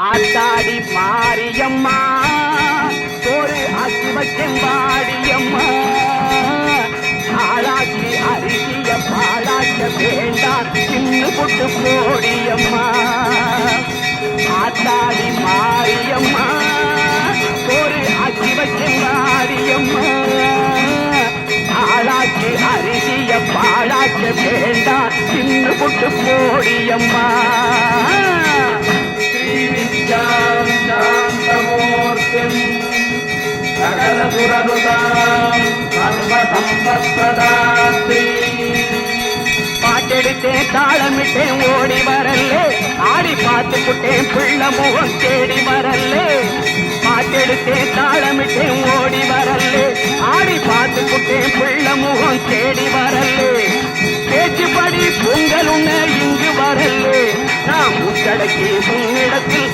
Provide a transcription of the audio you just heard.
ஆத்தாடி மாரியம்மா ஒரு அசிவச்செம்பாடியம்மா ஆளாக்கி அருகிய பாழாக்க வேண்டாம் சின்ன புட்டு போடியம்மா ஆத்தாடி மாரியம்மா ஒரு அசிவச்செம்பாடியம்மா ஆளாக்கி அருகிய பாழாக்க வேண்டாம் சின்ன புட்டு போடியம்மா பாட்டெடுத்தேன் தாளமிட்டேன் ஓடி வரல்லே ஆடி பார்த்து புட்டேன் பிள்ளை முகம் தேடி வரல்லே பாட்டெடுத்தேன் தாளமிட்டேன் ஓடி வரல்லே ஆடி பார்த்து புட்டேன் பிள்ளை முகம் தேடி வரல்லே பேச்சுப்படி பொங்கல் உன்ன இங்கு வரல்லே நான் முத்தடக்கி உன்னிடத்தில்